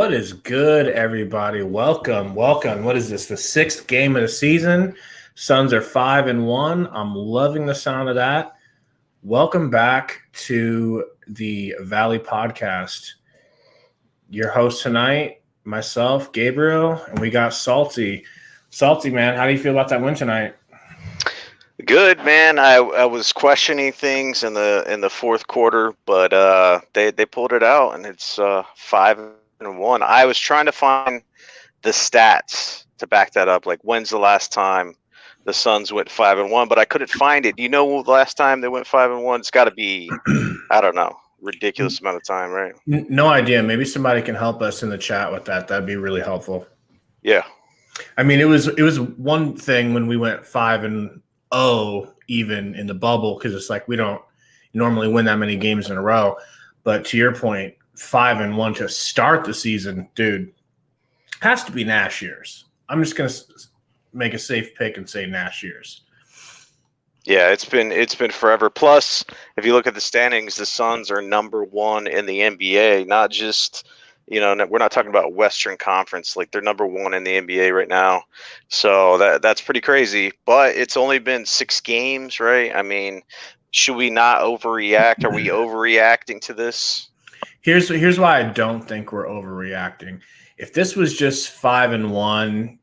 What is good, everybody? Welcome. What is this? The sixth game of the season. Suns are 5-1. I'm loving the sound of that. Welcome back to the Valley Podcast. Your host tonight, myself, Gabriel, and we got Salty. Salty, man, how do you feel about that win tonight? Good, man. I was questioning things in the fourth quarter, but they pulled it out, and it's 5-1. I was trying to find the stats to back that up. Like, when's the last time the Suns went 5-1? But I couldn't find it. You know, the last time they went 5-1, it's got to be, I don't know, ridiculous amount of time, right? No idea. Maybe somebody can help us in the chat with that. That'd be really helpful. Yeah. I mean, it was one thing when we went 5-0 even in the bubble, because it's like we don't normally win that many games in a row. But to your point, 5-1 to start the season, dude, has to be Nash years. I'm just gonna make a safe pick and say Nash years. Yeah, it's been forever. Plus, if you look at the standings, the Suns are number one in the NBA, not just, we're not talking about Western Conference. Like, they're number one in the NBA right now. So that's pretty crazy. But it's only been 6 games, right? I mean, should we not overreact? Are we overreacting to this? Here's why I don't think we're overreacting. If this was just 5-1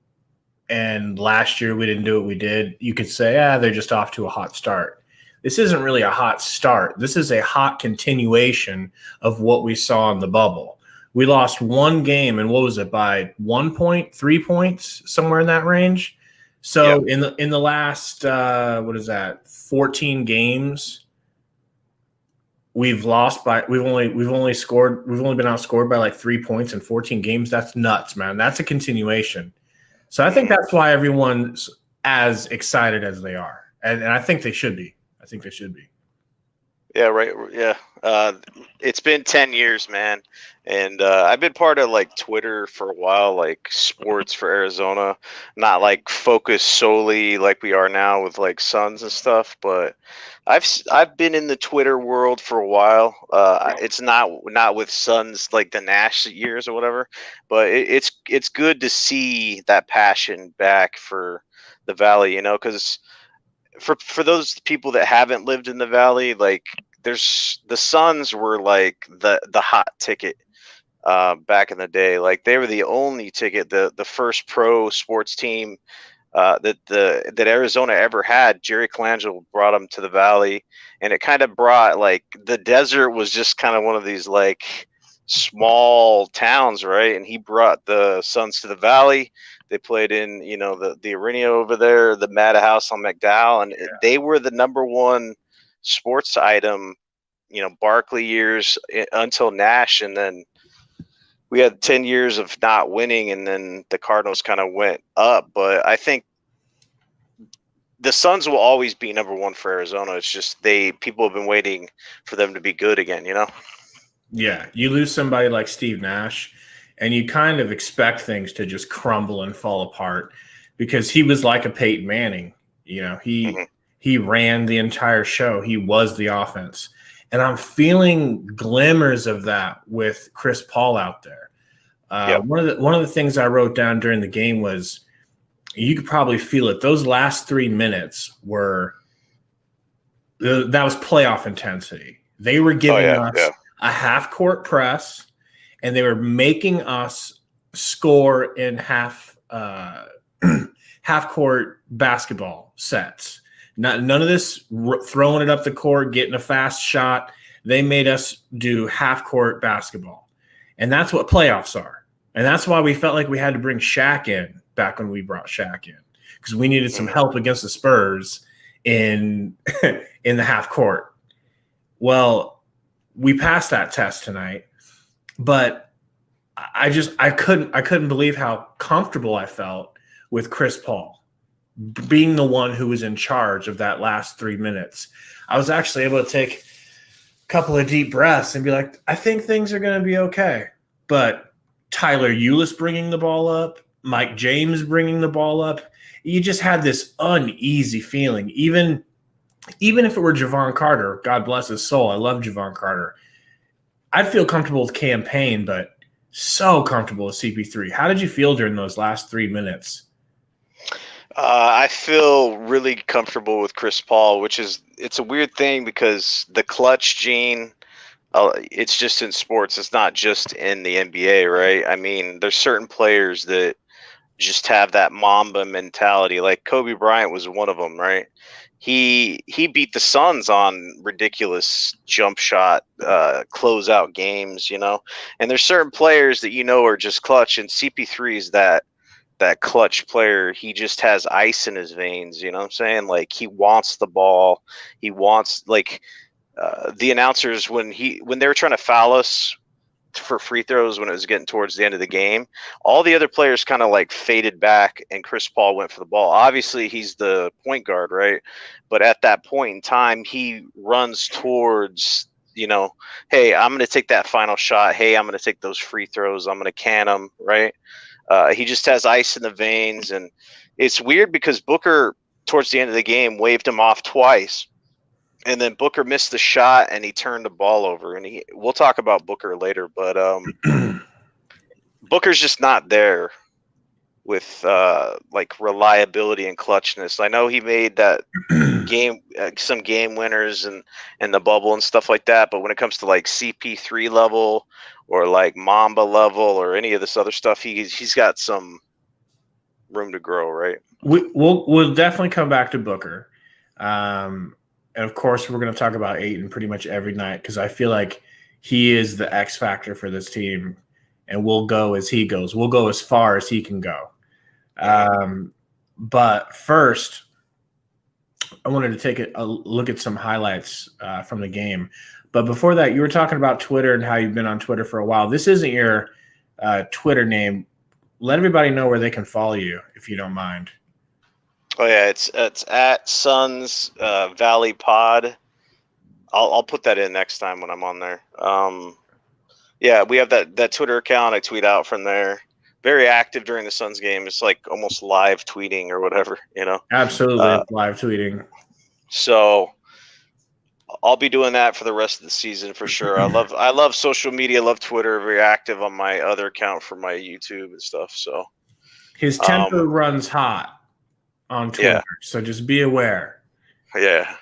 and last year we didn't do what we did, you could say, they're just off to a hot start. This isn't really a hot start. This is a hot continuation of what we saw in the bubble. We lost one game, and what was it, by 1 point, 3 points, somewhere in that range? So yep. in the last 14 games, we've only been outscored by like 3 points in 14 games. That's nuts, man. That's a continuation. So I think that's why everyone's as excited as they are. And I think they should be. Yeah, right. Yeah. It's been 10 years, man. And I've been part of like Twitter for a while, like sports for Arizona, not like focused solely like we are now with like Suns and stuff. But I've been in the Twitter world for a while. It's not with Suns like the Nash years or whatever, but it's good to see that passion back for the Valley, because for those people that haven't lived in the Valley, like, there's the Suns were like the hot ticket back in the day. Like, they were the only ticket, the first pro sports team that Arizona ever had. Jerry Colangelo brought them to the Valley, and it kind of brought, like, the desert was just kind of one of these like small towns, right? And he brought the Suns to the Valley. They played in, the arena over there, the Madhouse on McDowell, and they were the number one sports item, Barkley years until Nash, and then we had 10 years of not winning, and then the Cardinals kind of went up. But I think the Suns will always be number one for Arizona. It's just people have been waiting for them to be good again, Yeah, you lose somebody like Steve Nash, and you kind of expect things to just crumble and fall apart, because he was like a Peyton Manning. He ran the entire show. He was the offense. And I'm feeling glimmers of that with Chris Paul out there. One of the things I wrote down during the game was, you could probably feel it. Those last 3 minutes that was playoff intensity. They were giving us a half-court press, and they were making us score in half-court basketball sets. None of this throwing it up the court, getting a fast shot. They made us do half-court basketball. And that's what playoffs are. And that's why we felt like we had to bring Shaq in back when we brought Shaq in, because we needed some help against the Spurs in the half court. Well, we passed that test tonight, but I couldn't believe how comfortable I felt with Chris Paul being the one who was in charge of that last 3 minutes. I was actually able to take a couple of deep breaths and be like, I think things are going to be okay. But Tyler Ulis bringing the ball up, Mike James bringing the ball up, you just had this uneasy feeling. Even if it were Javon Carter, God bless his soul, I love Javon Carter, I'd feel comfortable with campaign, but So comfortable with CP3. How did you feel during those last 3 minutes? I feel really comfortable with Chris Paul, it's a weird thing because the clutch gene, it's just in sports. It's not just in the NBA, right? I mean, there's certain players that just have that Mamba mentality. Like Kobe Bryant was one of them, right? He beat the Suns on ridiculous jump shot closeout games, And there's certain players that are just clutch, and CP3 is that clutch player. He just has ice in his veins, you know what I'm saying? Like he wants the ball. He wants the announcers when they were trying to foul us for free throws when it was getting towards the end of the game, all the other players kind of like faded back and Chris Paul went for the ball. Obviously he's the point guard, right? But at that point in time, he runs towards, hey, I'm going to take that final shot. Hey, I'm going to take those free throws. I'm going to can them, right? He just has ice in the veins. And it's weird because Booker, towards the end of the game, waved him off twice. And then Booker missed the shot and he turned the ball over. And we'll talk about Booker later, but Booker's just not there with like reliability and clutchness. I know he made that game, some game winners and the bubble and stuff like that. But when it comes to like CP3 level or like Mamba level or any of this other stuff, he's got some room to grow, right? We'll definitely come back to Booker. And of course, we're going to talk about Ayton pretty much every night because I feel like he is the X factor for this team, and we'll go as he goes. We'll go as far as he can go. But first, I wanted to take a look at some highlights from the game. But before that, you were talking about Twitter and how you've been on Twitter for a while. This isn't your Twitter name. Let everybody know where they can follow you, if you don't mind. Oh yeah, it's at Suns Valley Pod. I'll put that in next time when I'm on there. Yeah, we have that Twitter account. I tweet out from there. Very active during the Suns game. It's like almost live tweeting or whatever, Absolutely, live tweeting. So I'll be doing that for the rest of the season for sure. I love social media. Love Twitter. Very active on my other account for my YouTube and stuff. So his temper runs hot on Twitter, yeah. So just be aware. Yeah,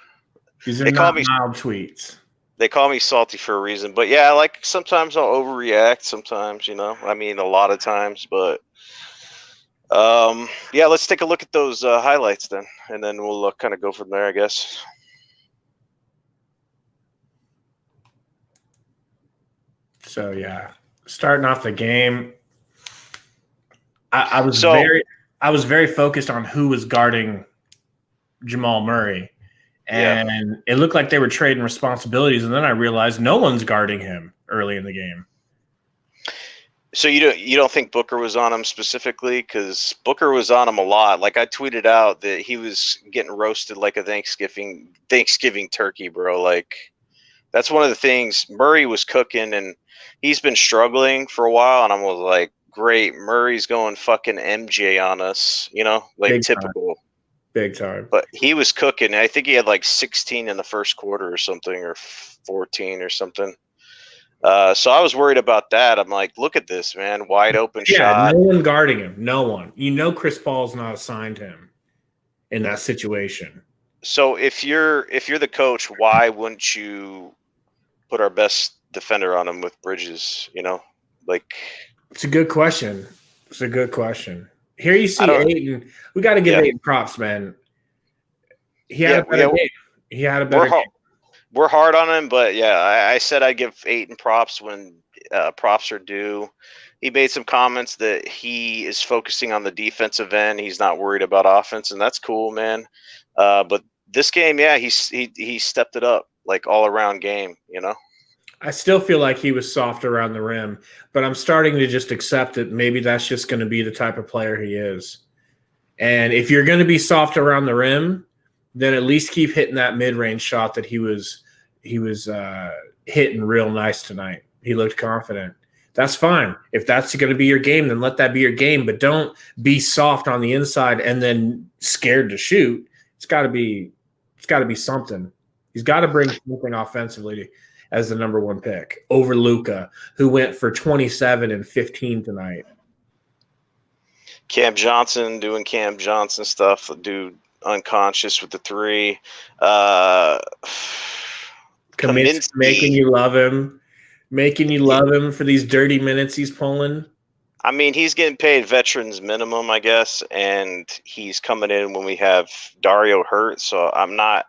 these are not mild tweets. They call me salty for a reason, but yeah, like sometimes I'll overreact. Sometimes, I mean, a lot of times, but yeah, let's take a look at those highlights then, and then we'll kind of go from there, I guess. So yeah, starting off the game, I was very focused on who was guarding Jamal Murray, and it looked like they were trading responsibilities. And then I realized no one's guarding him early in the game. So you don't think Booker was on him specifically? Because Booker was on him a lot. Like I tweeted out that he was getting roasted like a Thanksgiving turkey, bro. Like that's one of the things. Murray was cooking, and he's been struggling for a while. And I was like, great, Murray's going fucking MJ on us, like Big typical. Time. Big time. But he was cooking. I think he had like 16 in the first quarter or something, or 14 or something. So I was worried about that. I'm like, look at this, man, wide open shot. No one guarding him. No one. Chris Paul's not assigned him in that situation. So if you're the coach, why wouldn't you put our best defender on him with Bridges? Like. It's a good question. Here you see Ayton. We got to give Ayton props, man. He had a better game. He had a better game. We're hard on him, but yeah, I said I'd give Ayton props when props are due. He made some comments that he is focusing on the defensive end. He's not worried about offense, and that's cool, man. But this game, yeah, he stepped it up, like all around game, I still feel like he was soft around the rim, but I'm starting to just accept that maybe that's just going to be the type of player he is. And if you're going to be soft around the rim, then at least keep hitting that mid-range shot that he was hitting real nice tonight. He looked confident. That's fine. If that's going to be your game, then let that be your game. But don't be soft on the inside and then scared to shoot. It's got to be something. He's got to bring something offensively. as the number 1 pick over Luka, who went for 27 and 15 tonight. Cam Johnson doing Cam Johnson stuff. Dude unconscious with the 3. Commits, making you love him. Making you love him for these dirty minutes he's pulling. I mean, he's getting paid veterans minimum, I guess, and he's coming in when we have Dario hurt. So I'm not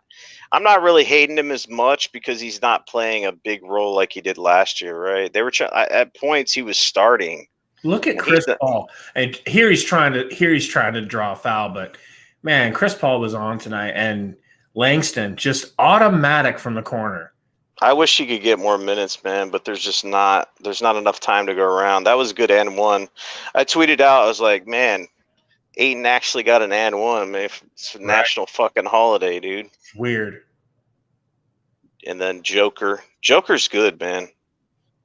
really hating him as much because he's not playing a big role like he did last year, right? They were at points he was starting. Look at Chris Paul, and here he's trying to draw a foul, but man, Chris Paul was on tonight, and Langston just automatic from the corner. I wish he could get more minutes, man, but there's not enough time to go around. That was a good and one. I tweeted out, I was like, man, Ayton actually got an and one. Man, it's a national fucking holiday, dude. Weird. And then Joker's good, man.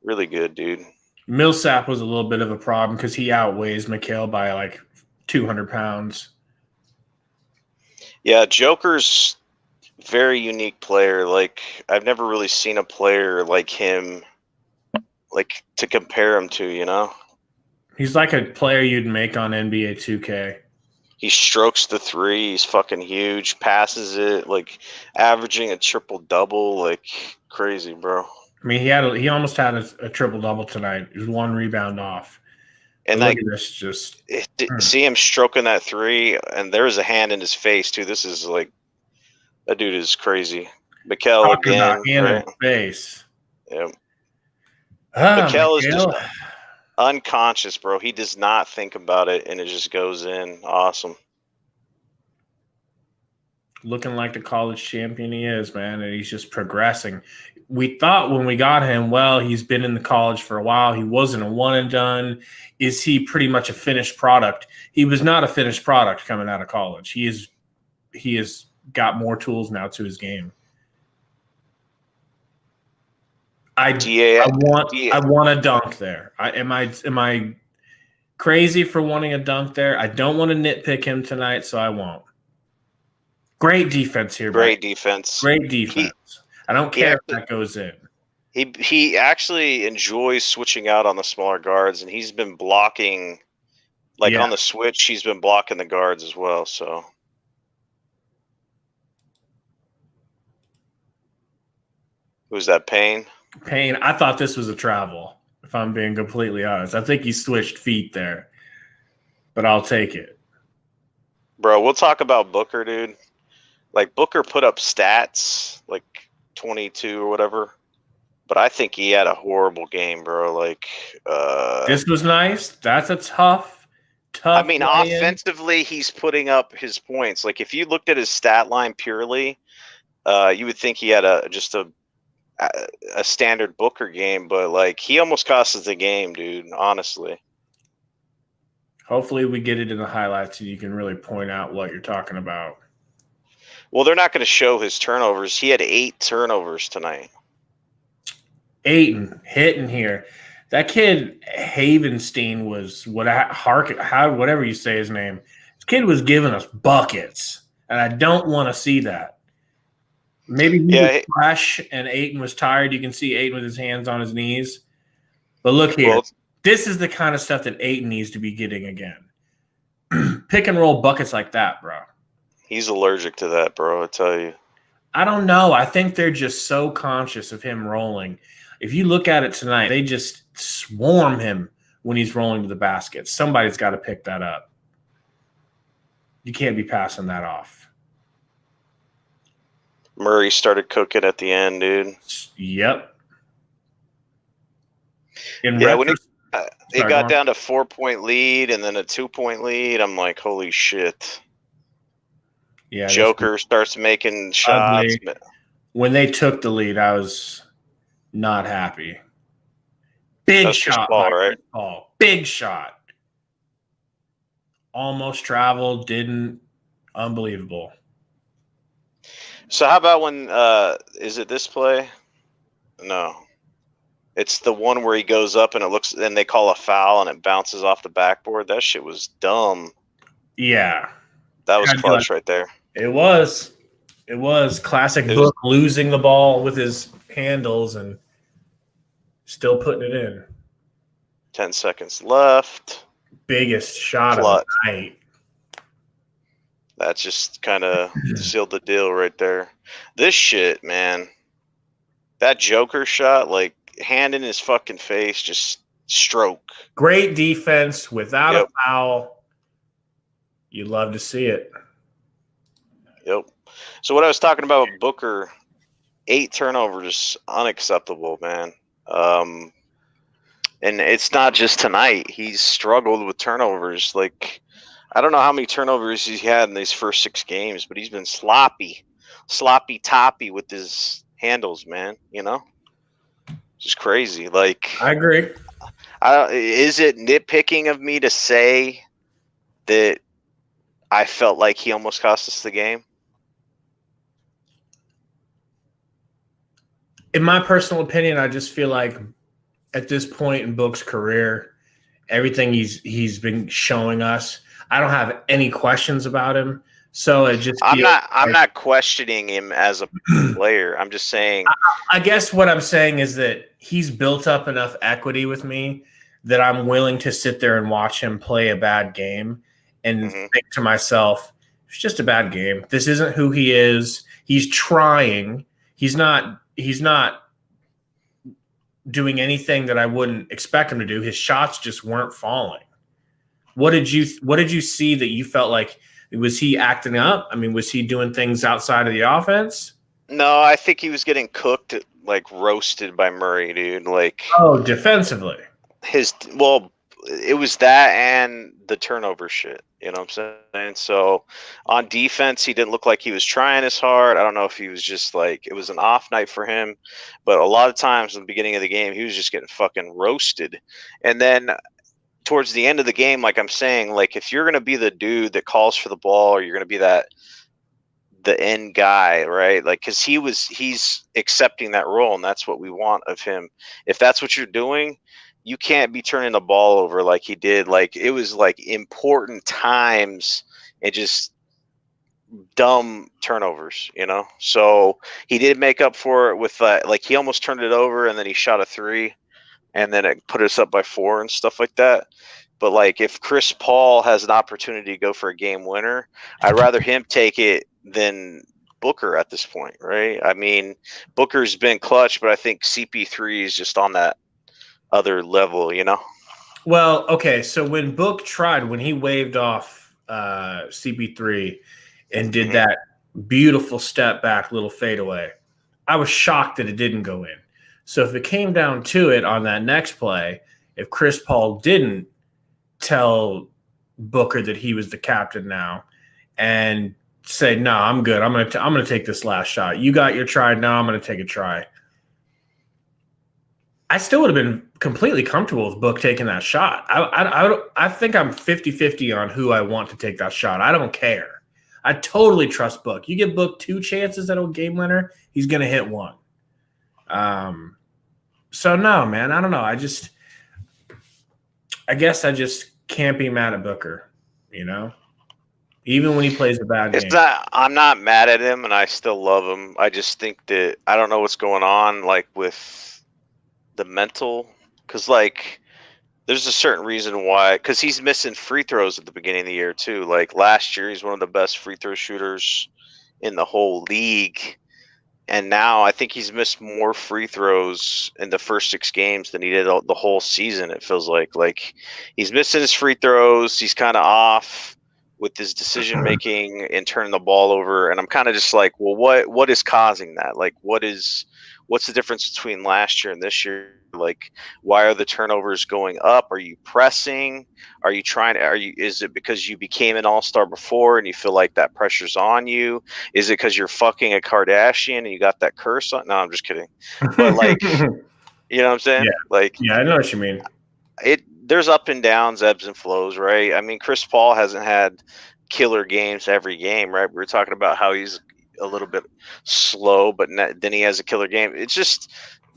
Really good, dude. Millsap was a little bit of a problem because he outweighs Mikal by like 200 pounds. Yeah, Joker's very unique player. Like, I've never really seen a player like him, like, to compare him to, you know? He's like a player you'd make on NBA 2K. He strokes the 3. He's fucking huge. Passes it, like, averaging a triple-double, like, crazy, bro. I mean, he almost had a triple-double tonight. He was 1 rebound off. And look like, at this, just see him stroking that 3, and there was a hand in his face, too. This is, like, that dude is crazy. Mikal again. Hand in his face. Yeah. Mikal is just unconscious, bro. He does not think about it, and it just goes in. Awesome. Looking like the college champion he is, man, and he's just progressing. We thought when we got him, well, he's been in the college for a while. He wasn't a one and done. Is he pretty much a finished product? He was not a finished product coming out of college. He is got more tools now to his game. I want a dunk there. Am I crazy for wanting a dunk there? I don't want to nitpick him tonight, so I won't. Great defense here. Great defense. Great defense. I don't care if that goes in. He actually enjoys switching out on the smaller guards, and he's been blocking, like on the switch, he's been blocking the guards as well. So. Who's that, Payne? Payne, I thought this was a travel, if I'm being completely honest. I think he switched feet there, but I'll take it. Bro, we'll talk about Booker, dude. Like, Booker put up stats, like 22 or whatever, but I think he had a horrible game, bro. Like, this was nice. That's a tough. I mean, offensively, he's putting up his points. Like, if you looked at his stat line purely, you would think he had just a standard Booker game, but like, he almost cost us the game, dude, honestly. Hopefully we get it in the highlights and you can really point out what you're talking about. Well, they're not going to show his turnovers. He had 8 turnovers tonight. Ayton hitting here. That kid Havenstein was whatever you say his name. This kid was giving us buckets, and I don't want to see that. Maybe he was fresh and Ayton was tired. You can see Ayton with his hands on his knees. But look here. Well, this is the kind of stuff that Ayton needs to be getting again. Pick and roll buckets like that, bro. He's allergic to that, bro, I tell you. I don't know. I think they're just so conscious of him rolling. If you look at it tonight, they just swarm him when he's rolling to the basket. Somebody's got to pick that up. You can't be passing that off. Murray started cooking at the end, dude. Yep. When it got down to 4-point lead and then a 2-point lead, I'm like, holy shit. Yeah, Joker starts making shots. Ugly. When they took the lead, I was not happy. Big shot, right? Paul. Big shot. Almost traveled, didn't. Unbelievable. So how about when is it this play? No. It's the one where he goes up and they call a foul and it bounces off the backboard. That shit was dumb. Yeah. That was clutch right there. It was. It was classic Book losing the ball with his handles, and Still putting it in. 10 seconds left. Biggest shot of Clutch. the night. That just kind of sealed the deal right there. This shit, man. That Joker shot, like, hand in his fucking face, just stroke. Great defense without Yep. a foul. You love to see it. Yep. So what I was talking about with Booker, 8 turnovers, unacceptable, man. And it's not just tonight. He's struggled with turnovers. Like, I don't know how many turnovers he's had in these first 6 games, but he's been sloppy toppy with his handles, man. You know, just crazy. Like, I agree. is it nitpicking of me to say that I felt like he almost cost us the game? In my personal opinion, I just feel like at this point in Book's career, everything he's been showing us, I don't have any questions about him. So it just I'm not questioning him as a player. I'm just saying. I guess what I'm saying is that he's built up enough equity with me that I'm willing to sit there and watch him play a bad game and think to myself, it's just a bad game. This isn't who he is. He's trying. He's not doing anything that I wouldn't expect him to do. His shots just weren't falling. What did you see that you felt like, was he acting up? I mean, was he doing things outside of the offense? No, I think he was getting cooked, like roasted by Murray, dude. Like, oh, defensively. It was that and the turnover shit. You know what I'm saying? So on defense, he didn't look like he was trying as hard. I don't know if he was just like, it was an off night for him, but a lot of times in the beginning of the game, he was just getting fucking roasted. And then towards the end of the game, like I'm saying, like, if you're going to be the dude that calls for the ball, or you're going to be the end guy, right? Like, because he's accepting that role, and that's what we want of him. If that's what you're doing, you can't be turning the ball over like he did. Like, it was like important times and just dumb turnovers, you know? So he did make up for it with like, he almost turned it over and then he shot a 3 and then it put us up by 4 and stuff like that. But like, if Chris Paul has an opportunity to go for a game winner, I'd rather him take it than Booker at this point, right? I mean, Booker's been clutch, but I think CP3 is just on that other level, you know? Well, okay, so when he waved off CP3 and did that beautiful step back little fadeaway, I was shocked that it didn't go in. So if it came down to it on that next play, if Chris Paul didn't tell Booker that he was the captain now and say, no, I'm good. I'm gonna take this last shot. You got your try. Now I'm gonna take a try. I still would have been completely comfortable with Book taking that shot. I think I'm 50-50 on who I want to take that shot. I don't care. I totally trust Book. You give Book 2 chances at a game winner, he's gonna hit one. So no, man, I don't know. I guess I just can't be mad at Booker, you know? Even when he plays a bad game. I'm not mad at him, and I still love him. I just think that I don't know what's going on, like, with the mental, because like, there's a certain reason why, because he's missing free throws at the beginning of the year too. Like, last year, he's one of the best free throw shooters in the whole league. And now I think he's missed more free throws in the first 6 games than he did the whole season. It feels like he's missing his free throws. He's kind of off with his decision making and turning the ball over. And I'm kind of just like, well, what is causing that? Like, what's the difference between last year and this year? Like, why are the turnovers going up? Are you pressing? Is it because you became an all-star before and you feel like that pressure's on you? Is it because you're fucking a Kardashian and you got that curse on? No, I'm just kidding. But like, you know what I'm saying? Yeah. Like, yeah, I know what you mean. There's up and downs, ebbs and flows, right? I mean, Chris Paul hasn't had killer games every game, right? We were talking about how he's a little bit slow, but then he has a killer game. It's just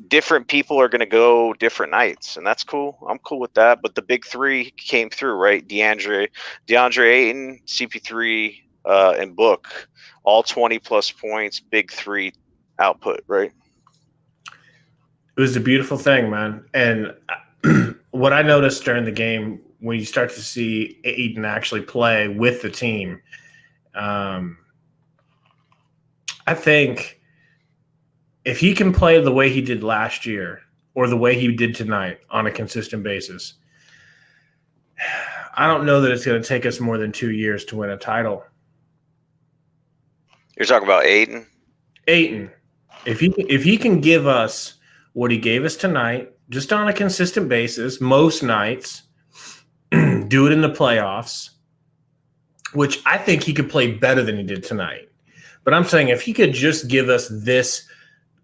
different people are going to go different nights, and that's cool. I'm cool with that. But the big 3 came through, right? DeAndre Ayton, CP3, and Book, all 20 plus points, big 3 output, right? It was a beautiful thing, man. And what I noticed during the game, when you start to see Aiden actually play with the team, um, I think if he can play the way he did last year or the way he did tonight on a consistent basis, I don't know that it's going to take us more than 2 years to win a title. You're talking about Aiden? Aiton, if he can give us what he gave us tonight, just on a consistent basis, most nights, do it in the playoffs, which I think he could play better than he did tonight. But I'm saying if he could just give us this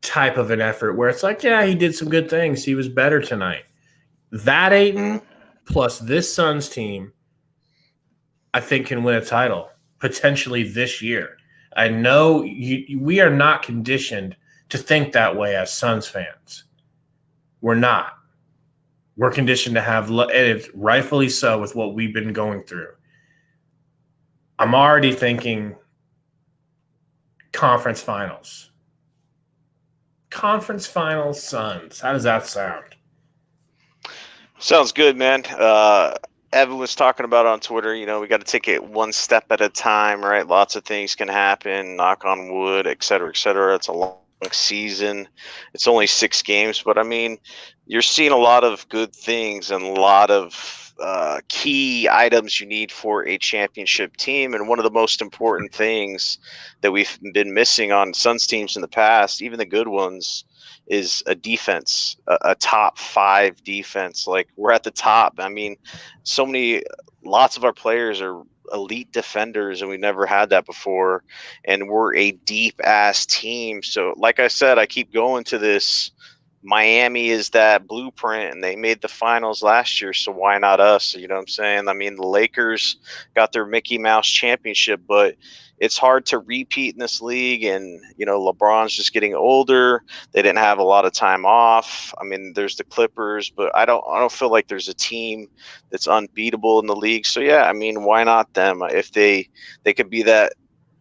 type of an effort where it's like, yeah, he did some good things. He was better tonight. That Aiton plus this Suns team, I think can win a title potentially this year. I know we are not conditioned to think that way as Suns fans. We're not. We're conditioned to have, and it's rightfully so with what we've been going through. I'm already thinking conference finals. Conference finals Suns. How does that sound? Sounds good, man. Evan was talking about on Twitter, we got to take it one step at a time, right? Lots of things can happen, knock on wood, et cetera, et cetera. It's a long season. It's only 6 games, but I mean, you're seeing a lot of good things and a lot of key items you need for a championship team. And one of the most important things that we've been missing on Suns teams in the past, even the good ones, is a defense, a top 5 defense. Like, we're at the top. I mean, lots of our players are elite defenders, and we never had that before. And we're a deep ass team. So, like I said, I keep going to this. Miami is that blueprint, and they made the finals last year, so why not us? You know what I'm saying? I mean, the Lakers got their Mickey Mouse championship, but it's hard to repeat in this league, and LeBron's just getting older. They didn't have a lot of time off. I mean, there's the Clippers, but I don't feel like there's a team that's unbeatable in the league. So yeah, I mean, why not them? If they could be that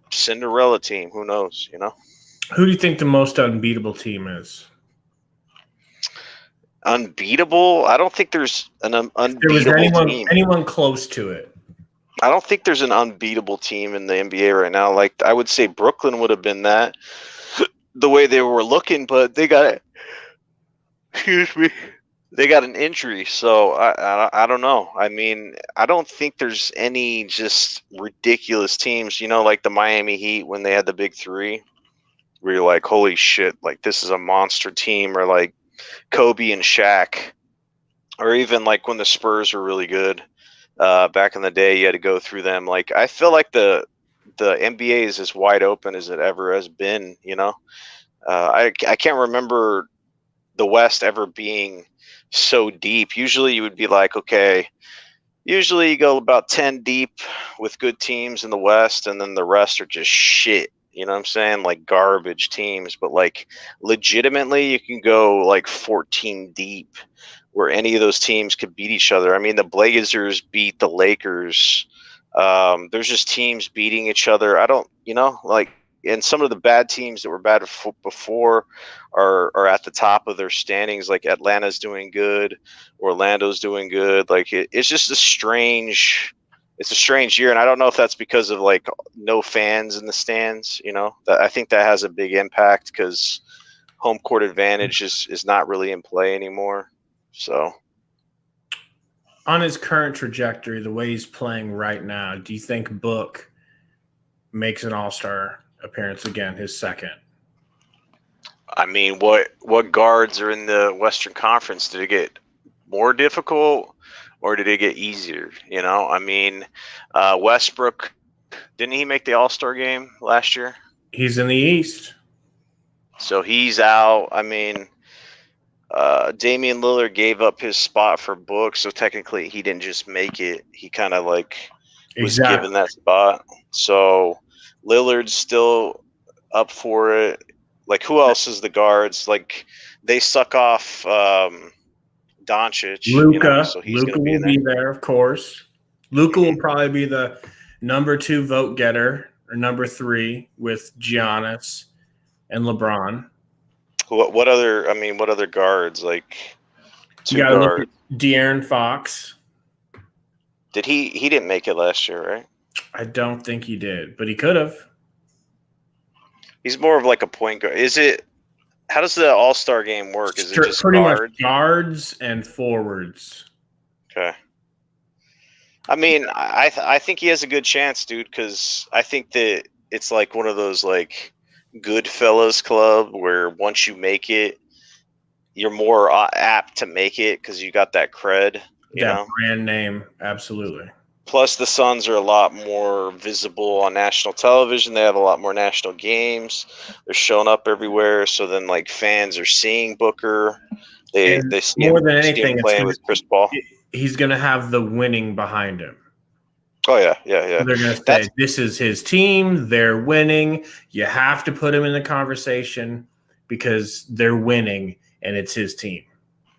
Cinderella team, who knows, Who do you think the most unbeatable team is? Unbeatable? I don't think there's an There was unbeatable team. anyone close to it. I don't think there's an unbeatable team in the NBA right now. Like, I would say Brooklyn would have been that the way they were looking, but they got they got an injury, so I don't know. I mean, I don't think there's any just ridiculous teams, like the Miami Heat when they had the big 3, where you're like, holy shit, like this is a monster team, or like Kobe and Shaq, or even like when the Spurs were really good back in the day. You had to go through them. Like, I feel like the NBA is as wide open as it ever has been. I can't remember the West ever being so deep. Usually you would be like, okay, usually you go about 10 deep with good teams in the West, and then the rest are just shit. You know what I'm saying? Like garbage teams. But like, legitimately, you can go like 14 deep where any of those teams could beat each other. I mean, the Blazers beat the Lakers. There's just teams beating each other. I don't, like, and some of the bad teams that were bad before are at the top of their standings. Like, Atlanta's doing good, Orlando's doing good. Like, it's just a strange year, and I don't know if that's because of like no fans in the stands. That I think that has a big impact, because home court advantage is not really in play anymore. So, on his current trajectory, the way he's playing right now, do you think Book makes an All-Star appearance again, his second? I mean, what guards are in the Western Conference? Did it get more difficult, or did it get easier? I mean, Westbrook, didn't he make the All-Star game last year? He's in the East, so he's out. I mean, Damian Lillard gave up his spot for Book, so technically he didn't just make it. He kind of like was given that spot. So Lillard's still up for it. Like, who else is the guards? Like, they suck off Doncic. Luka. So he's Luka will be there, of course. Luka will probably be the number 2 vote getter, or number 3 with Giannis and LeBron. What other? I mean, what other guards? Like You two got to look at guards. De'Aaron Fox. Did he? He didn't make it last year, right? I don't think he did, but he could have. He's more of like a point guard. Is it? How does the All Star game work? Is it just Pretty much guard? guards and forwards. Okay. I mean, I think he has a good chance, dude, because I think that it's like one of those like Goodfellas club where once you make it, you're more apt to make it because you got that cred, you That know. brand name, absolutely. Plus, the Suns are a lot more visible on national television. They have a lot more national games. They're showing up everywhere. So then, like fans are seeing Booker. They And see more than see him anything, playing with Chris Paul. he's going to have the winning behind him. Oh yeah. They're going to say, this is his team. They're winning. You have to put him in the conversation because they're winning and it's his team.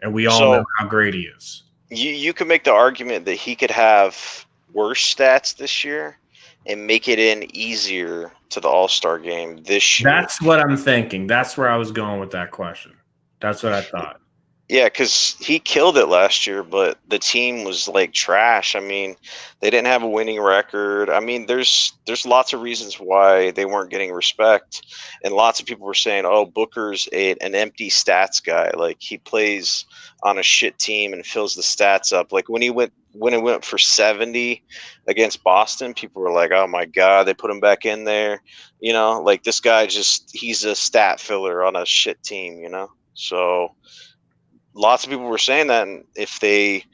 And we all know how great he is. You could make the argument that he could have worse stats this year and make it in easier to the All-Star game this year. That's what I'm thinking. That's where I was going with that question. That's what I thought. Yeah, because he killed it last year, but the team was like trash. I mean, they didn't have a winning record. I mean, there's lots of reasons why they weren't getting respect, and lots of people were saying, "Oh, Booker's an empty stats guy. Like he plays on a shit team and fills the stats up." Like when it went for 70 against Boston, people were like, "Oh my god, they put him back in there." You know, like this guy he's a stat filler on a shit team. You know, so. Lots of people were saying that, and if they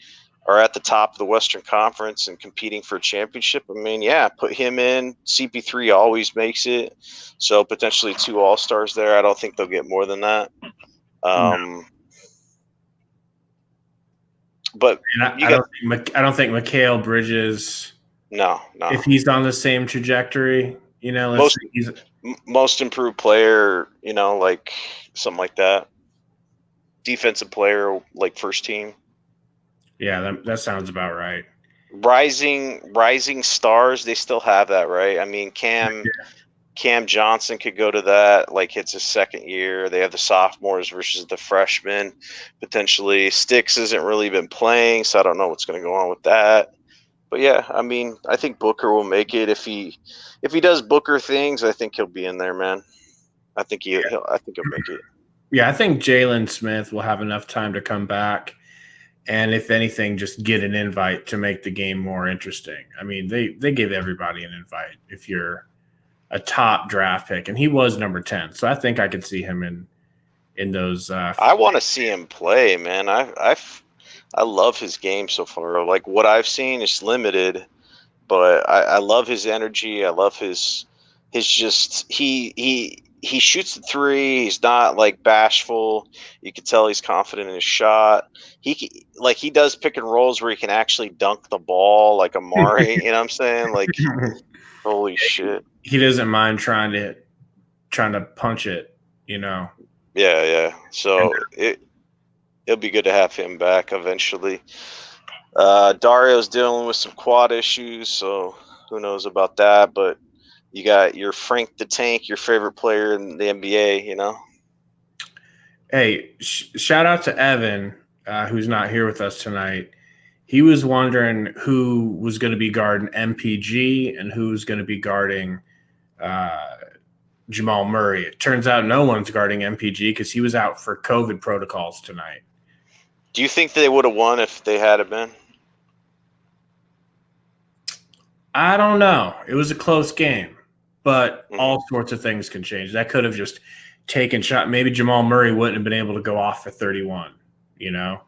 are at the top of the Western Conference and competing for a championship, I mean, yeah, put him in. CP3 always makes it, so potentially 2 All-Stars there. I don't think they'll get more than that. No. But I don't think Mikal Bridges. No. If he's on the same trajectory, you know, most improved player, you know, like something like that. Defensive player, like first team. Yeah, that sounds about right. Rising stars, they still have that, right? I mean, Cam Johnson could go to that. Like it's his second year. They have the sophomores versus the freshmen. Potentially, Sticks hasn't really been playing, so I don't know what's going to go on with that. But yeah, I mean, I think Booker will make it if he does Booker things. I think he'll be in there, man. I think he'll make it. Yeah, I think Jalen Smith will have enough time to come back, and if anything, just get an invite to make the game more interesting. I mean, they give everybody an invite if you're a top draft pick, and he was number 10, so I think I could see him in those. I want to see him play, man. I love his game so far. Like what I've seen is limited, but I love his energy. I love his just he shoots the three. He's not like bashful. You can tell he's confident in his shot. He does pick and rolls where he can actually dunk the ball like Amari. You know what I'm saying? Like, holy shit. He doesn't mind trying to punch it. You know. Yeah. So it'll be good to have him back eventually. Dario's dealing with some quad issues, so who knows about that? But you got your Frank the Tank, your favorite player in the NBA, you know? Hey, shout out to Evan, who's not here with us tonight. He was wondering who was going to be guarding MPG and who's going to be guarding Jamal Murray. It turns out no one's guarding MPG because he was out for COVID protocols tonight. Do you think they would have won if they had been? I don't know. It was a close game. But all sorts of things can change. That could have just taken shot. Maybe Jamal Murray wouldn't have been able to go off for 31, you know?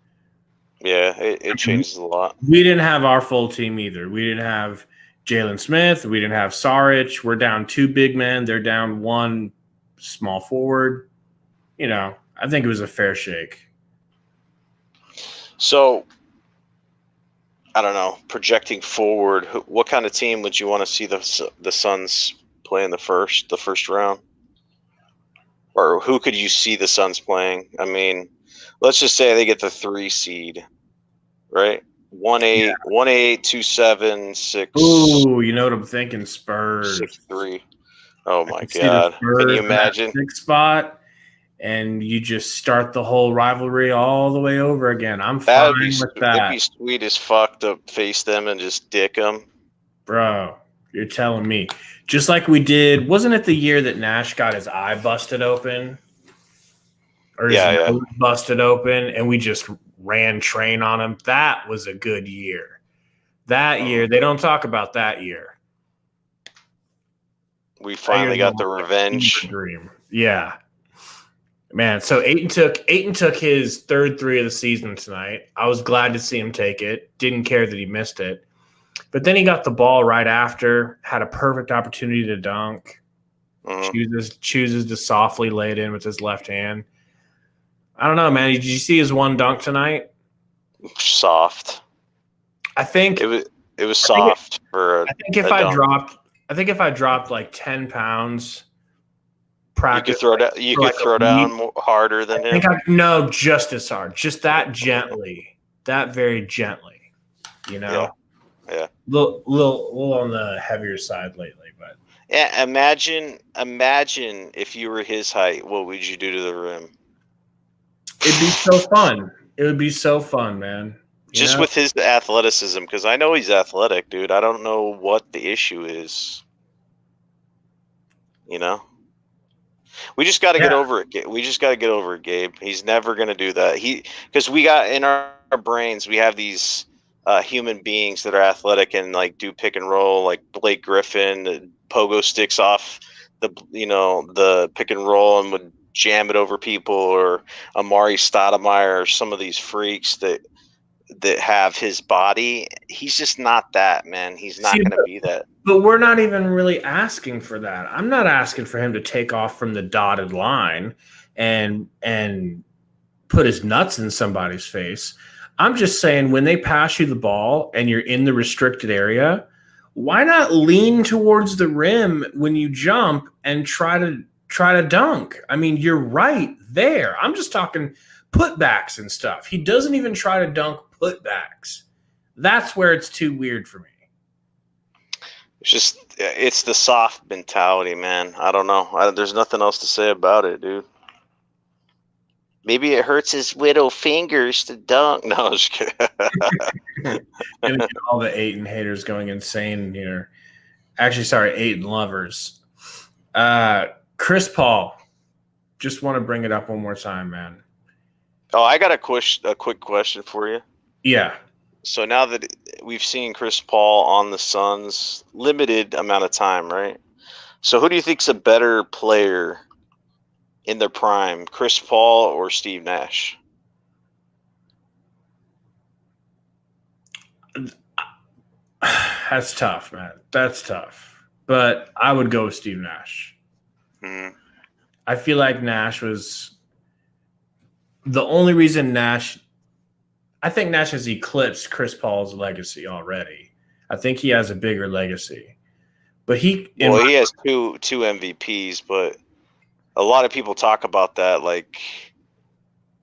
Yeah, it changes a lot. We didn't have our full team either. We didn't have Jalen Smith. We didn't have Saric. We're down 2 big men. They're down 1 small forward. You know, I think it was a fair shake. So, I don't know, projecting forward, what kind of team would you want to see the Suns play in the first round? Or who could you see the Suns playing? I mean, let's just say they get the 3 seed, right? 1-8, 1-8, 2-7, 6. Ooh, you know what I'm thinking? Spurs. 6-3. Oh my god! Can you imagine? 6 spot, and you just start the whole rivalry all the way over again. I'm That'd fine with that'd be that, sweet as fuck to face them and just dick them. bro. You're telling me. Just like we did, wasn't it the year that Nash got his eye busted open or his Yeah. nose busted open and we just ran train on him? That was a good year. That year, they don't talk about that year. We finally got the revenge. Dream. Yeah. Man, so Aiton took his third 3 of the season tonight. I was glad to see him take it. Didn't care that he missed it. But then he got the ball right after, had a perfect opportunity to dunk. Chooses to softly lay it in with his left hand. I don't know, man. Did you see his one dunk tonight? Soft. I think it was soft for. I think if I dropped like 10 pounds, practice, you could throw down more harder than him. No, just as hard, just that gently, that very gently. You know, yeah. Little on the heavier side lately, but yeah. Imagine if you were his height, what would you do to the rim? It'd be so fun. It would be so fun, man. Just with his athleticism, because I know he's athletic, dude. I don't know what the issue is. You know, we just got to get over it. We just got to get over it, Gabe. He's never gonna do that. Because we got in our brains, we have these human beings that are athletic and like do pick and roll, like Blake Griffin, pogo sticks off the pick and roll and would jam it over people, or Amari Stoudemire, or some of these freaks that have his body. He's just not that, man. He's not going to be that. But we're not even really asking for that. I'm not asking for him to take off from the dotted line and put his nuts in somebody's face. I'm just saying, when they pass you the ball and you're in the restricted area, why not lean towards the rim when you jump and try to dunk? I mean, you're right there. I'm just talking putbacks and stuff. He doesn't even try to dunk putbacks. That's where it's too weird for me. It's the soft mentality, man. I don't know. There's nothing else to say about it, dude. Maybe it hurts his widow fingers to dunk. No, I'm just kidding. Gonna get all the Aiton haters going insane here. Actually, sorry, Aiton lovers. Chris Paul. Just want to bring it up one more time, man. Oh, I got a quick question for you. Yeah. So now that we've seen Chris Paul on the Suns, limited amount of time, right? So who do you think's a better player in their prime, Chris Paul or Steve Nash? That's tough, man. That's tough. But I would go with Steve Nash. Mm-hmm. I feel like Nash was the only reason I think Nash has eclipsed Chris Paul's legacy already. I think he has a bigger legacy. But he has two MVPs, but a lot of people talk about that. Like,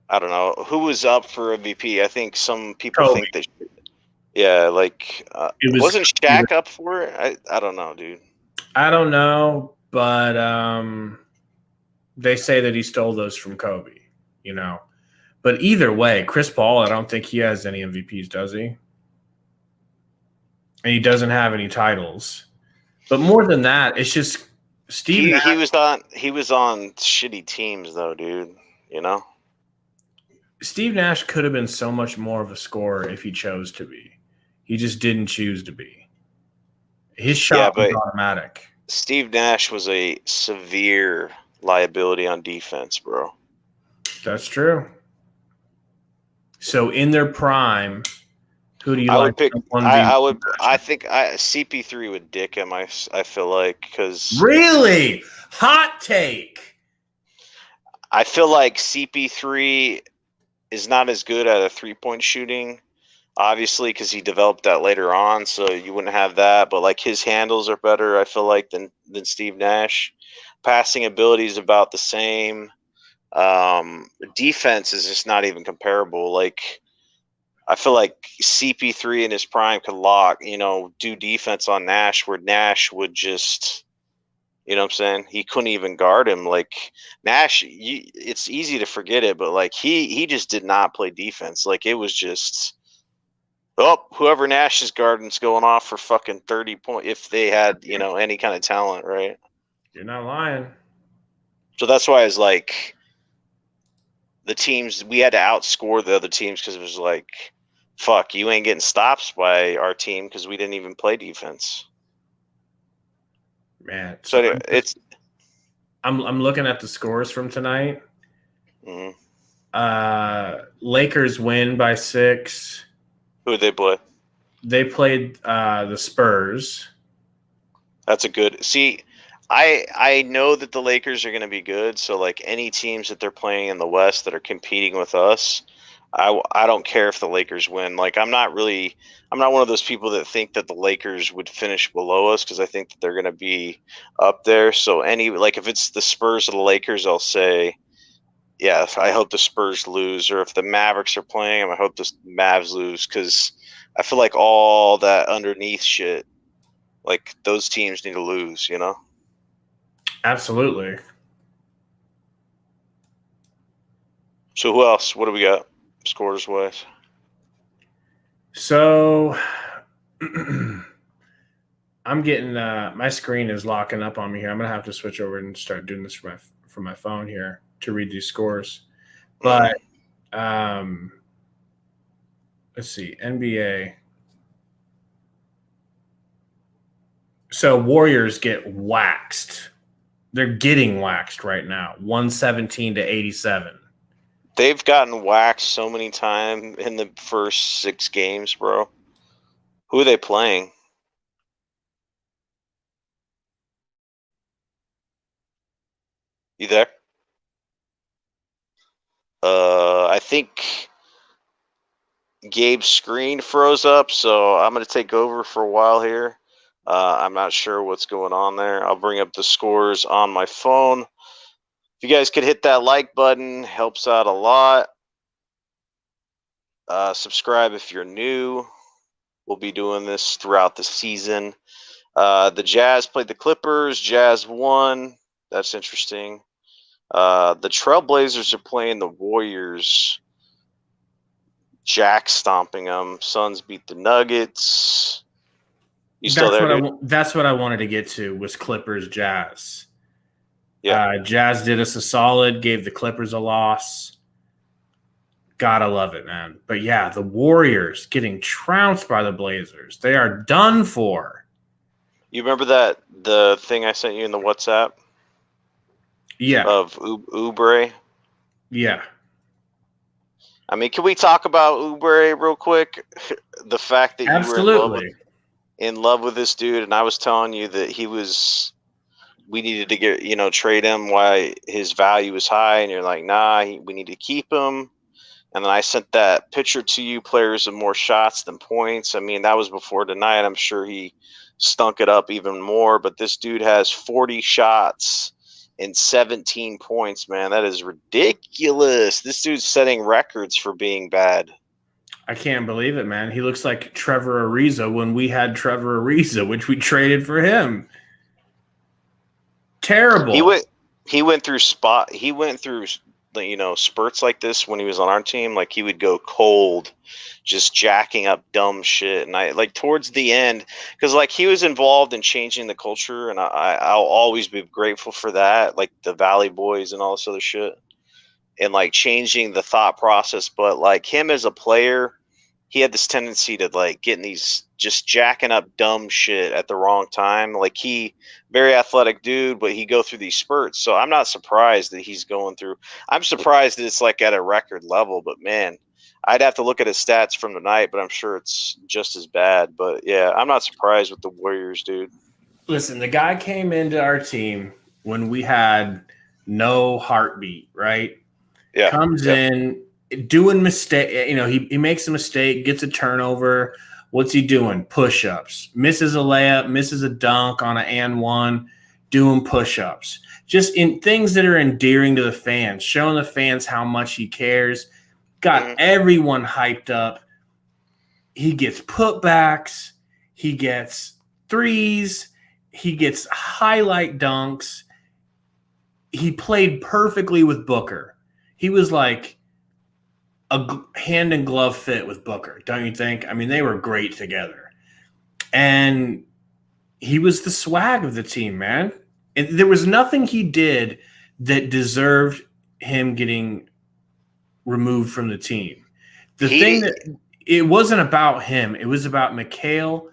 I don't know who was up for MVP. I think some people think that. Yeah, like wasn't Shaq up for it? I don't know, dude. I don't know, but they say that he stole those from Kobe. You know, but either way, Chris Paul, I don't think he has any MVPs, does he? And he doesn't have any titles. But more than that, it's just Steve. He was on shitty teams though, dude. You know, Steve Nash could have been so much more of a scorer if he chose to be. He just didn't choose to be. His shot was automatic. Steve Nash was a severe liability on defense, bro. That's true. So in their prime, who do you I like? Would pick, I think CP3 would dick him. I feel like, because really hot take. I feel like CP3 is not as good at a 3-point shooting, obviously, because he developed that later on, so you wouldn't have that. But like his handles are better, I feel like, than Steve Nash. Passing ability is about the same. Defense is just not even comparable. Like, I feel like CP3 in his prime could do defense on Nash, where Nash would just You know what I'm saying? He couldn't even guard him. Like Nash, it's easy to forget it, but like he just did not play defense. Like it was just, oh, whoever Nash is guarding's going off for fucking 30 points if they had, any kind of talent, right? You're not lying. So that's why it's like the teams, we had to outscore the other teams because it was like, fuck, you ain't getting stops by our team because we didn't even play defense. Man, So I'm looking at the scores from tonight. Mhm. Lakers win by 6. Who did they play? They played the Spurs. That's a good. See, I know that the Lakers are going to be good. So like any teams that they're playing in the West that are competing with us, I don't care if the Lakers win. Like I'm not one of those people that think that the Lakers would finish below us because I think that they're going to be up there. So if it's the Spurs or the Lakers, I'll say, yeah, I hope the Spurs lose. Or if the Mavericks are playing them, I hope the Mavs lose because I feel like all that underneath shit, like those teams need to lose, Absolutely. So who else? What do we got scores wise? So I'm getting my screen is locking up on me here. I'm gonna have to switch over and start doing this from my phone here to read these scores. But let's see, NBA. So Warriors get waxed. They're getting waxed right now, 117-87. They've gotten waxed so many times in the first 6 games, bro. Who are they playing? You there? I think Gabe's screen froze up, so I'm going to take over for a while here. I'm not sure what's going on there. I'll bring up the scores on my phone. If you guys could hit that like button, helps out a lot. Subscribe if you're new. We'll be doing this throughout the season. The Jazz played the Clippers. Jazz won. That's interesting. The Trailblazers are playing the Warriors. Jack stomping them. Suns beat the Nuggets. You still there, dude? That's what I wanted to get to was Clippers Jazz. Yeah. Jazz did us a solid, gave the Clippers a loss. Gotta love it, man. But yeah, the Warriors getting trounced by the Blazers. They are done for. You remember the thing I sent you in the WhatsApp? Yeah. Of Oubre? Yeah. I mean, can we talk about Oubre real quick? The fact that you were in love with this dude, and I was telling you that we needed to get, trade him why his value is high, and you're like, nah, we need to keep him. And then I sent that picture to you, players of more shots than points. I mean, that was before tonight. I'm sure he stunk it up even more, but this dude has 40 shots and 17 points, man. That is ridiculous. This dude's setting records for being bad. I can't believe it, man. He looks like Trevor Ariza when we had Trevor Ariza, which we traded for him. Terrible. He went through spurts like this when he was on our team. Like he would go cold, just jacking up dumb shit. And I like towards the end, because like he was involved in changing the culture, and I'll always be grateful for that. Like the Valley Boys and all this other shit, and like changing the thought process. But like him as a player, he had this tendency to like getting these just jacking up dumb shit at the wrong time. Like very athletic dude, but he go through these spurts. So I'm not surprised that he's going through. I'm surprised that it's like at a record level, but man, I'd have to look at his stats from tonight, but I'm sure it's just as bad. But yeah, I'm not surprised with the Warriors, dude. Listen, the guy came into our team when we had no heartbeat, right? Yeah. Comes in doing mistake. He makes a mistake, gets a turnover. What's he doing? Push-ups. Misses a layup, misses a dunk on an and one, doing push-ups. Just in things that are endearing to the fans, showing the fans how much he cares. Got everyone hyped up. He gets putbacks. He gets threes. He gets highlight dunks. He played perfectly with Booker. He was like a hand and glove fit with Booker, don't you think? I mean, they were great together. And he was the swag of the team, man. And there was nothing he did that deserved him getting removed from the team. The thing that it wasn't about him, it was about Mikal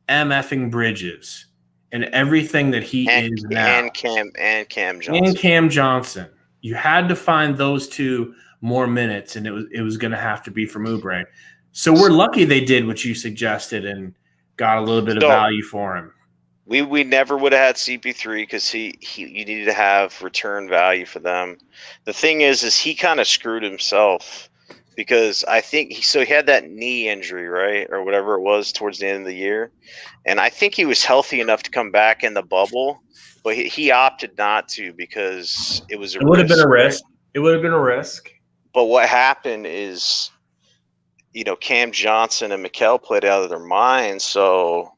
MFing Bridges and everything that he is now. And Cam Johnson. And Cam Johnson. You had to find those two more minutes, and it was going to have to be from Oubre. So we're lucky they did what you suggested and got a little bit of value for him. We never would have had CP3 because you needed to have return value for them. The thing is he kind of screwed himself because I think he had that knee injury, right, or whatever it was towards the end of the year, and I think he was healthy enough to come back in the bubble, but he opted not to because it was a risk. It would have been a risk. Right? It would have been a risk. But what happened is, Cam Johnson and Mikal played out of their minds, so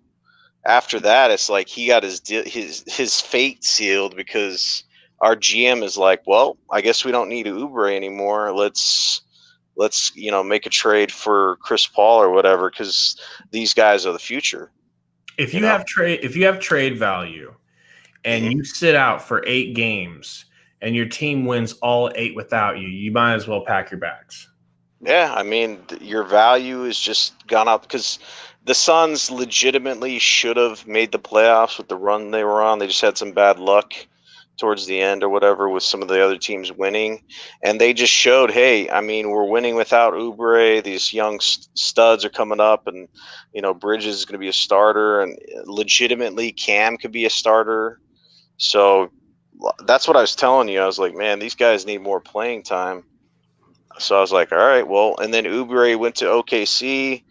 after that, it's like he got his fate sealed because our GM is like, well, I guess we don't need Oubre anymore. Let's make a trade for Chris Paul or whatever because these guys are the future. If you have trade value and you sit out for 8 games and your team wins all 8 without you, you might as well pack your bags. Yeah, I mean, your value has just gone up because the Suns legitimately should have made the playoffs with the run they were on. They just had some bad luck towards the end or whatever with some of the other teams winning. And they just showed, hey, I mean, we're winning without Oubre. These young studs are coming up and, Bridges is going to be a starter and legitimately Cam could be a starter. So that's what I was telling you. I was like, man, these guys need more playing time. So I was like, all right, well, and then Oubre went to OKC.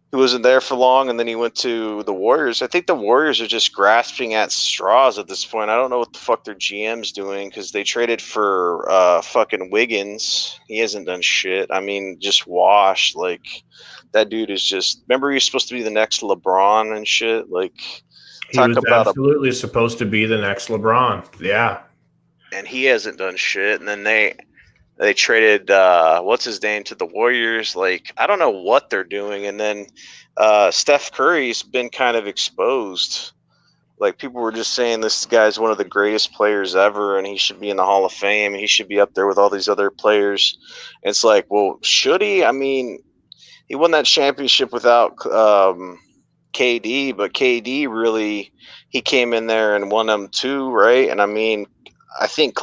He wasn't there for long, and then he went to the Warriors. I think the Warriors are just grasping at straws at this point. I don't know what the fuck their GM's doing because they traded for fucking Wiggins. He hasn't done shit. I mean, just washed. Like, that dude is just – remember he was supposed to be the next LeBron and shit? Like, he was absolutely supposed to be the next LeBron. Yeah. And he hasn't done shit. And then they traded what's his name to the Warriors. Like, I don't know what they're doing. And then Steph Curry's been kind of exposed. Like, people were just saying this guy's one of the greatest players ever, and he should be in the Hall of Fame. He should be up there with all these other players. And it's like, well, should he? I mean, he won that championship without KD, but KD really, he came in there and won them too, right? And I mean, I think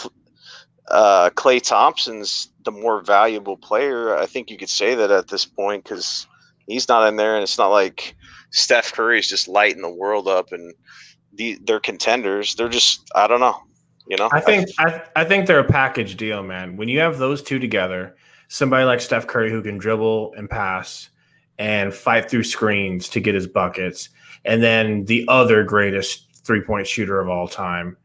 Klay Thompson's the more valuable player. I think you could say that at this point because he's not in there, and it's not like Steph Curry's just lighting the world up and they're contenders. They're just, I don't know. I think they're a package deal, man. When you have those two together, somebody like Steph Curry who can dribble and pass and fight through screens to get his buckets, and then the other greatest 3-point shooter of all time,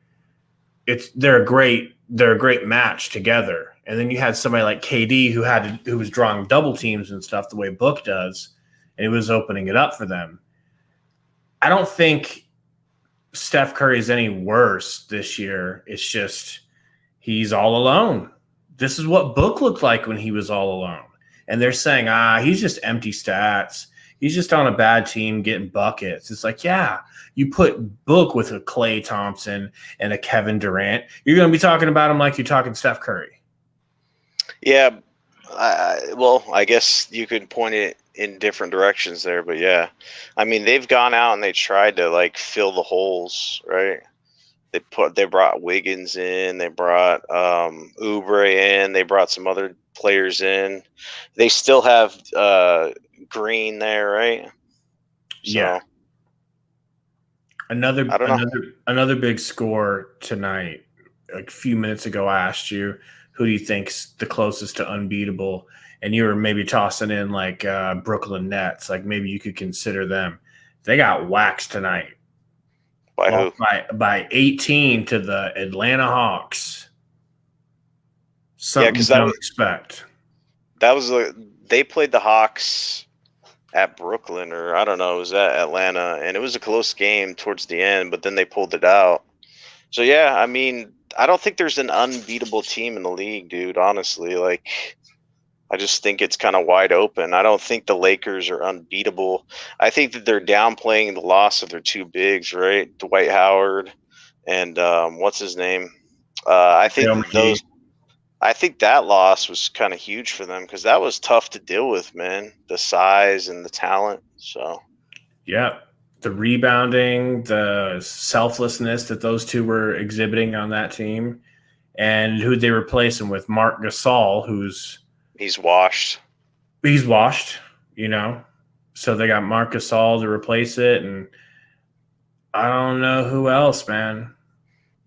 they're a great match together. And then you had somebody like KD who was drawing double teams and stuff the way Book does, and he was opening it up for them. I don't think Steph Curry is any worse this year. It's just he's all alone. This is what Book looked like when he was all alone. And they're saying, he's just empty stats. He's just on a bad team getting buckets. It's like, yeah, you put Book with a Klay Thompson and a Kevin Durant, you're going to be talking about him like you're talking Steph Curry. Yeah. Well, I guess you could point it in different directions there, but yeah. I mean, they've gone out and they tried to like fill the holes, right? They brought Wiggins in, they brought Oubre in, they brought some other players in. They still have Green there, right? So, yeah. Another big score tonight. A few minutes ago, I asked you, who do you think's the closest to unbeatable? And you were maybe tossing in like Brooklyn Nets, like maybe you could consider them. They got waxed tonight. By who? By 18 to the Atlanta Hawks. Something you don't expect. They played the Hawks at Brooklyn, or I don't know, it was at Atlanta, and it was a close game towards the end, but then they pulled it out. So yeah, I mean, I don't think there's an unbeatable team in the league, dude. Honestly, like I just think it's kind of wide open. I don't think the Lakers are unbeatable. I think that they're downplaying the loss of their two bigs, right? Dwight Howard and what's his name? I think Dale that McGee. those. I think that loss was kind of huge for them because that was tough to deal with, man. The size and the talent. So Yeah. The rebounding, the selflessness that those two were exhibiting on that team, and who they replace him with, Mark Gasol, he's washed. he's washed, you know. So they got Mark Gasol to replace it, and I don't know who else, man.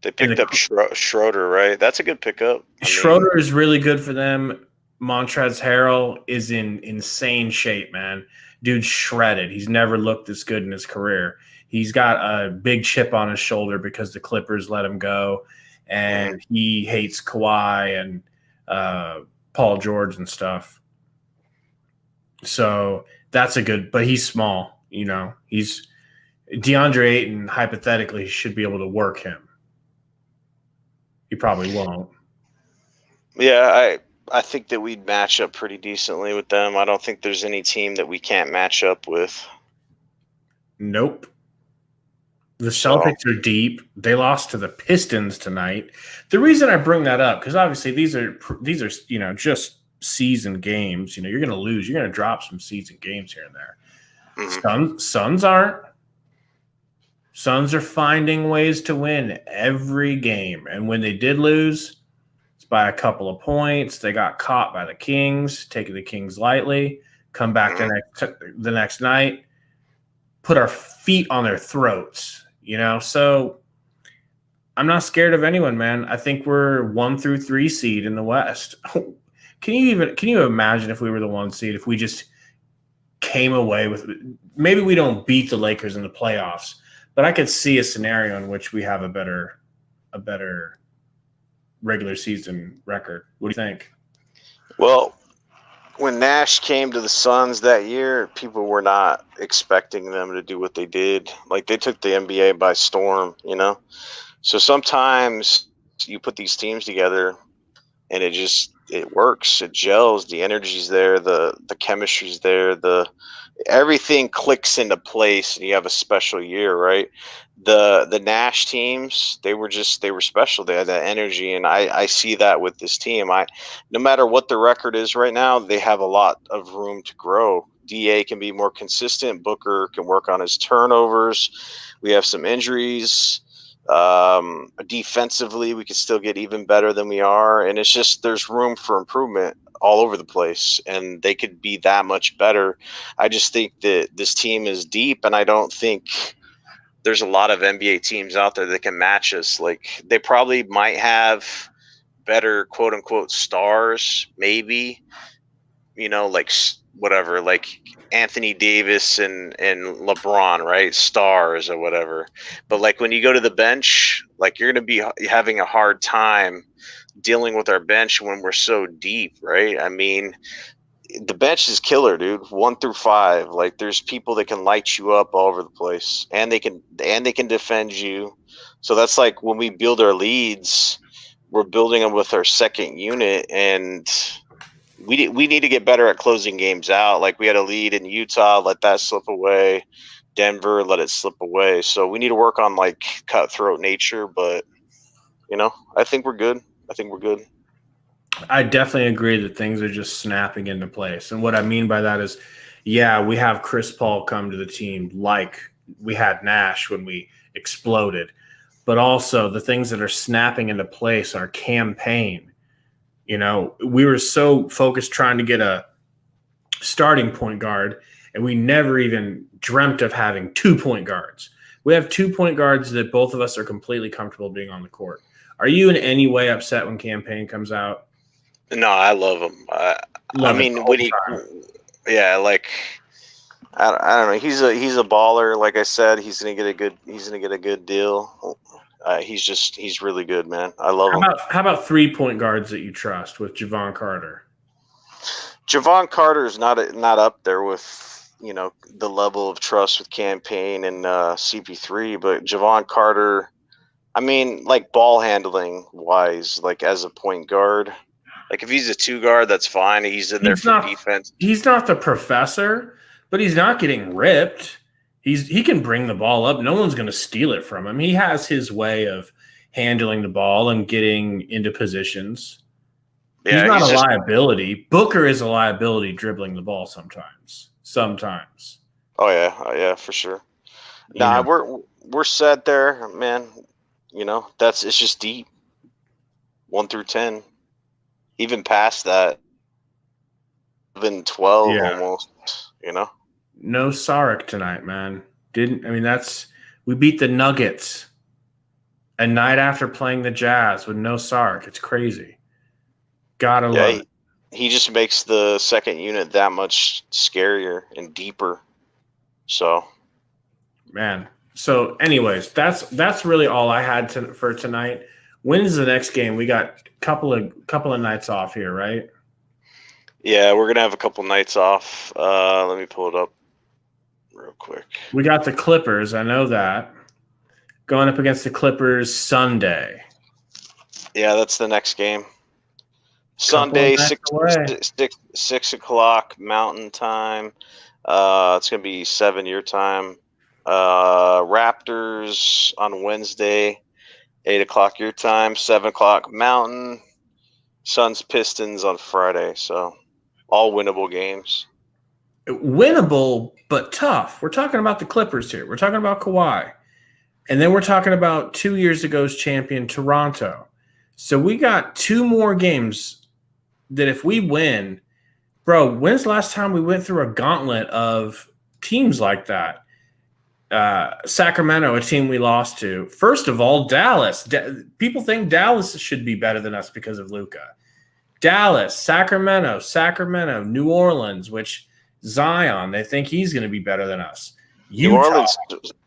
They And picked up Schroeder, right? That's a good pickup. I mean, Schroeder is really good for them. Montrezl Harrell is in insane shape, man. Dude's shredded. He's never looked this good in his career. He's got a big chip on his shoulder because the Clippers let him go, mhm. and he hates Kawhi and Paul George and stuff. So that's a good, but he's small. You know, he's DeAndre Ayton. Hypothetically, should be able to work him. He probably won't. Yeah, I think that we'd match up pretty decently with them. I don't think there's any team that we can't match up with. Nope. The So Celtics are deep. They lost to the Pistons tonight. The reason I bring that up, because obviously these are just season games. You're going to lose. You're going to drop some season games here and there. mhm. Suns aren't. Suns are finding ways to win every game, and when they did lose, it's by a couple of points. They got caught by the Kings, taking the Kings lightly. Come back Mhm. the next night, put our feet on their throats. So I'm not scared of anyone, man. I think we're 1 through 3 seed in the West. Can you imagine if we were the 1 seed, if we just came away with, maybe we don't beat the Lakers in the playoffs, but I could see a scenario in which we have a better regular season record. What do you think? Well, when Nash came to the Suns that year, people were not expecting them to do what they did. Like they took the NBA by storm. So sometimes you put these teams together and it works. It gels. The energy's there. The chemistry's there. The everything clicks into place, and you have a special year, right? The Nash teams, they were special. They had that energy, and I see that with this team. No matter what the record is right now, they have a lot of room to grow. Da can be more consistent. Booker can work on his turnovers. We have some injuries. Defensively, we could still get even better than we are, and it's just there's room for improvement all over the place, and they could be that much better. I just think that this team is deep, and I don't think there's a lot of NBA teams out there that can match us. Like they probably might have better quote unquote stars, maybe, like whatever, like Anthony Davis and LeBron, right? Stars or whatever. But like when you go to the bench, like you're going to be having a hard time dealing with our bench when we're so deep, right? I mean, the bench is killer, dude. 1 through 5. Like there's people that can light you up all over the place, and they can defend you. So that's like when we build our leads, we're building them with our second unit, and we need to get better at closing games out. Like we had a lead in Utah, let that slip away. Denver let it slip away. So we need to work on like cutthroat nature, but I think we're good. I think we're good. I definitely agree that things are just snapping into place. And what I mean by that is, yeah, we have Chris Paul come to the team like we had Nash when we exploded, but also the things that are snapping into place are campaign. We were so focused trying to get a starting point guard, and we never even dreamt of having 2 point guards. We have 2 point guards that both of us are completely comfortable being on the court. Are you in any way upset when campaign comes out? No, I love him. I Love it the mean, whole time. yeah, like I don't know. He's a baller. Like I said, he's gonna get a good deal. He's really good, man. I love How him. about how about 3 point guards that you trust with Javon Carter? Javon Carter is not up there with the level of trust with Campaign and CP3, but Javon Carter, I mean, like ball handling wise, like as a point guard, like if he's a 2 guard, that's fine. He's in there for defense. He's not the professor, but he's not getting ripped. He can bring the ball up. No one's going to steal it from him. He has his way of handling the ball and getting into positions. Yeah, he's not a liability. Booker is a liability dribbling the ball sometimes. Oh yeah, for sure. Nah, we're set there, man. It's just deep. 1 through 10, even past that, even 12 almost. No Sarek tonight, man. We beat the Nuggets a night after playing the Jazz with no Sarek. It's crazy. Gotta love it. He just makes the second unit that much scarier and deeper. So, man. So, anyways, that's really all I had for tonight. When's the next game? We got a couple of nights off here, right? Yeah, we're gonna have a couple nights off. Let me pull it up real quick. We got the Clippers. I know that. Going up against the Clippers Sunday. Yeah, that's the next game. Sunday, 6 o'clock Mountain Time. It's going to be 7 your time. Raptors on Wednesday, 8 o'clock your time, 7 o'clock Mountain. Suns, Pistons on Friday. So all winnable games. Winnable, but tough. We're talking about the Clippers here. We're talking about Kawhi. And then we're talking about 2 years ago's champion, Toronto. So we got 2 more games that if we win, bro, when's the last time we went through a gauntlet of teams like that? Sacramento, a team we lost to. First of all, Dallas. People think Dallas should be better than us because of Luka. Dallas, Sacramento, New Orleans, which Zion, they think he's going to be better than us. New Orleans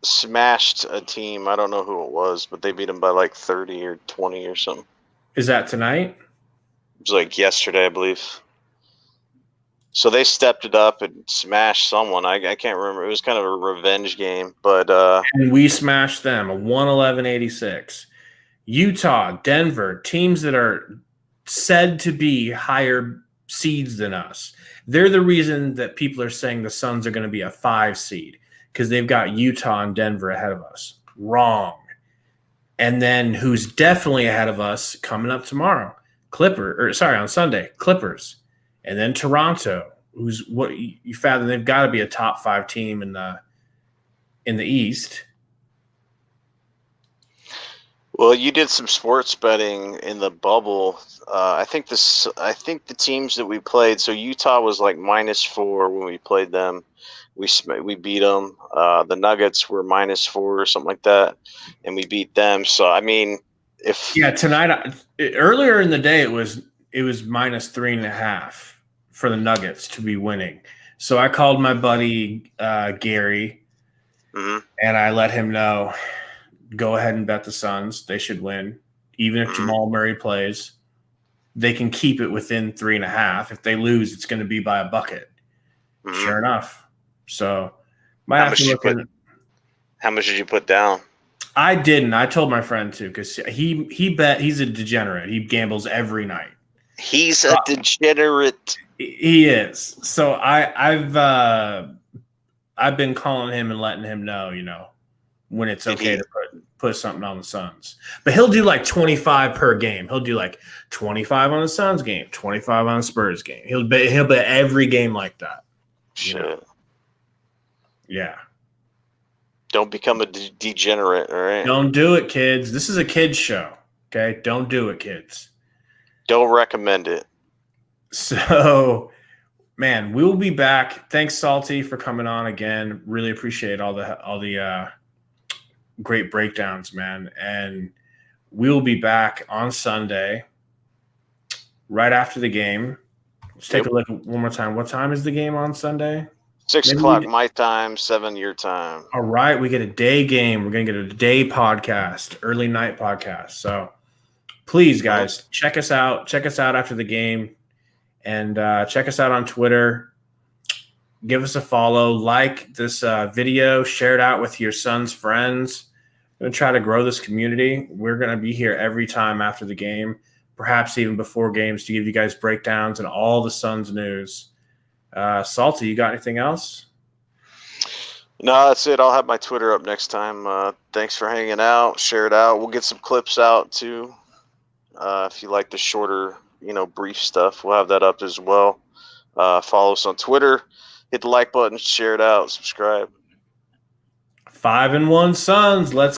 smashed a team. I don't know who it was, but they beat them by like 30 or 20 or something. Is that tonight? It was like yesterday, I believe. So they stepped it up and smashed someone. I can't remember. It was kind of a revenge game, but and we smashed them, a 111-86. Utah, Denver, teams that are said to be higher seeds than us. They're the reason that people are saying the Suns are going to be a 5 seed because they've got Utah and Denver ahead of us. Wrong. And then who's definitely ahead of us coming up tomorrow? On Sunday, Clippers. And then Toronto, who's what you fathom they've got to be a top 5 team in the East. Well, you did some sports betting in the bubble. I think the teams that we played. So Utah was like -4 when we played them. We beat them. The Nuggets were -4 or something like that, and we beat them. So I mean, tonight earlier in the day it was -3.5 for the Nuggets to be winning. So I called my buddy Gary, and I let him know. Go ahead and bet the Suns. They should win. Even if Jamal Murray plays, they can keep it within 3.5. If they lose, it's going to be by a bucket. Sure enough. So how much did you put down? I didn't. I told my friend to because he bet. He's a degenerate. He gambles every night. He's a degenerate. He is. So I've been calling him and letting him know, when it's okay to put something on the Suns. But he'll do like 25 per game. He'll do like 25 on the Suns game, 25 on the Spurs game. He'll bet every game like that. Shit. Yeah. Don't become a degenerate, all right? Don't do it, kids. This is a kids show, okay? Don't do it, kids. Don't recommend it. So, man, we will be back. Thanks, Salty, for coming on again. Really appreciate all the great breakdowns, man. And we will be back on Sunday right after the game. Let's take a look one more time. What time is the game on Sunday? 6 o'clock my time, 7 your time. All right. We get a day game. We're going to get a day podcast, early night podcast. So please, guys, check us out. Check us out after the game and check us out on Twitter. give us a follow, like this video, share it out with your son's friends. I'm going to try to grow this community. We're going to be here every time after the game, perhaps even before games, to give you guys breakdowns and all the Suns news. Salty, you got anything else? No, that's it. I'll have my Twitter up next time. Thanks for hanging out. Share it out. We'll get some clips out too. If you like the shorter, brief stuff, we'll have that up as well. Follow us on Twitter. Hit the like button, share it out, subscribe. 5-1 Suns. Let's